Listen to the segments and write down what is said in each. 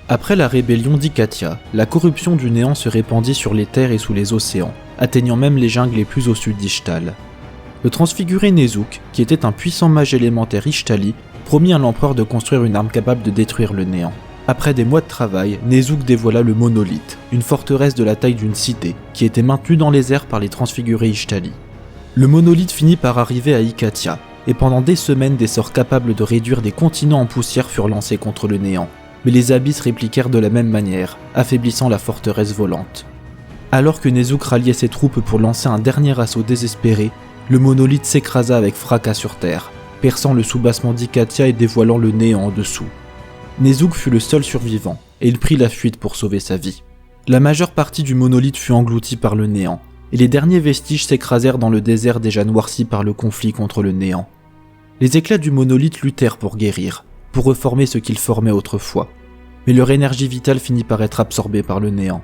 Après la rébellion d'Ikatia, la corruption du néant se répandit sur les terres et sous les océans, atteignant même les jungles les plus au sud d'Ishtal. Le transfiguré Nezuk, qui était un puissant mage élémentaire Ishtali, promit à l'empereur de construire une arme capable de détruire le néant. Après des mois de travail, Nezuk dévoila le monolithe, une forteresse de la taille d'une cité, qui était maintenue dans les airs par les transfigurés Ishtali. Le monolithe finit par arriver à Ikatia, et pendant des semaines des sorts capables de réduire des continents en poussière furent lancés contre le néant. Mais les abysses répliquèrent de la même manière, affaiblissant la forteresse volante. Alors que Nezuk ralliait ses troupes pour lancer un dernier assaut désespéré, le monolithe s'écrasa avec fracas sur terre, perçant le soubassement d'Ikatia et dévoilant le néant en dessous. Nezuk fut le seul survivant, et il prit la fuite pour sauver sa vie. La majeure partie du monolithe fut engloutie par le néant, et les derniers vestiges s'écrasèrent dans le désert déjà noirci par le conflit contre le néant. Les éclats du monolithe luttèrent pour guérir, pour reformer ce qu'ils formaient autrefois, mais leur énergie vitale finit par être absorbée par le néant.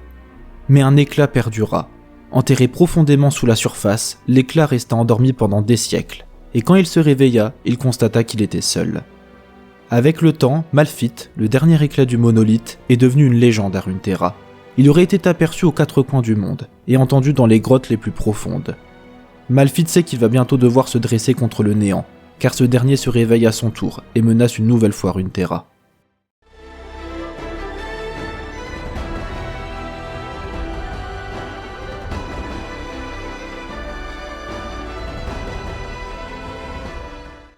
Mais un éclat perdura. Enterré profondément sous la surface, l'éclat resta endormi pendant des siècles, et quand il se réveilla, il constata qu'il était seul. Avec le temps, Malphite, le dernier éclat du monolithe, est devenu une légende à Runeterra. Il aurait été aperçu aux quatre coins du monde, et entendu dans les grottes les plus profondes. Malphite sait qu'il va bientôt devoir se dresser contre le néant, car ce dernier se réveille à son tour et menace une nouvelle fois Runeterra.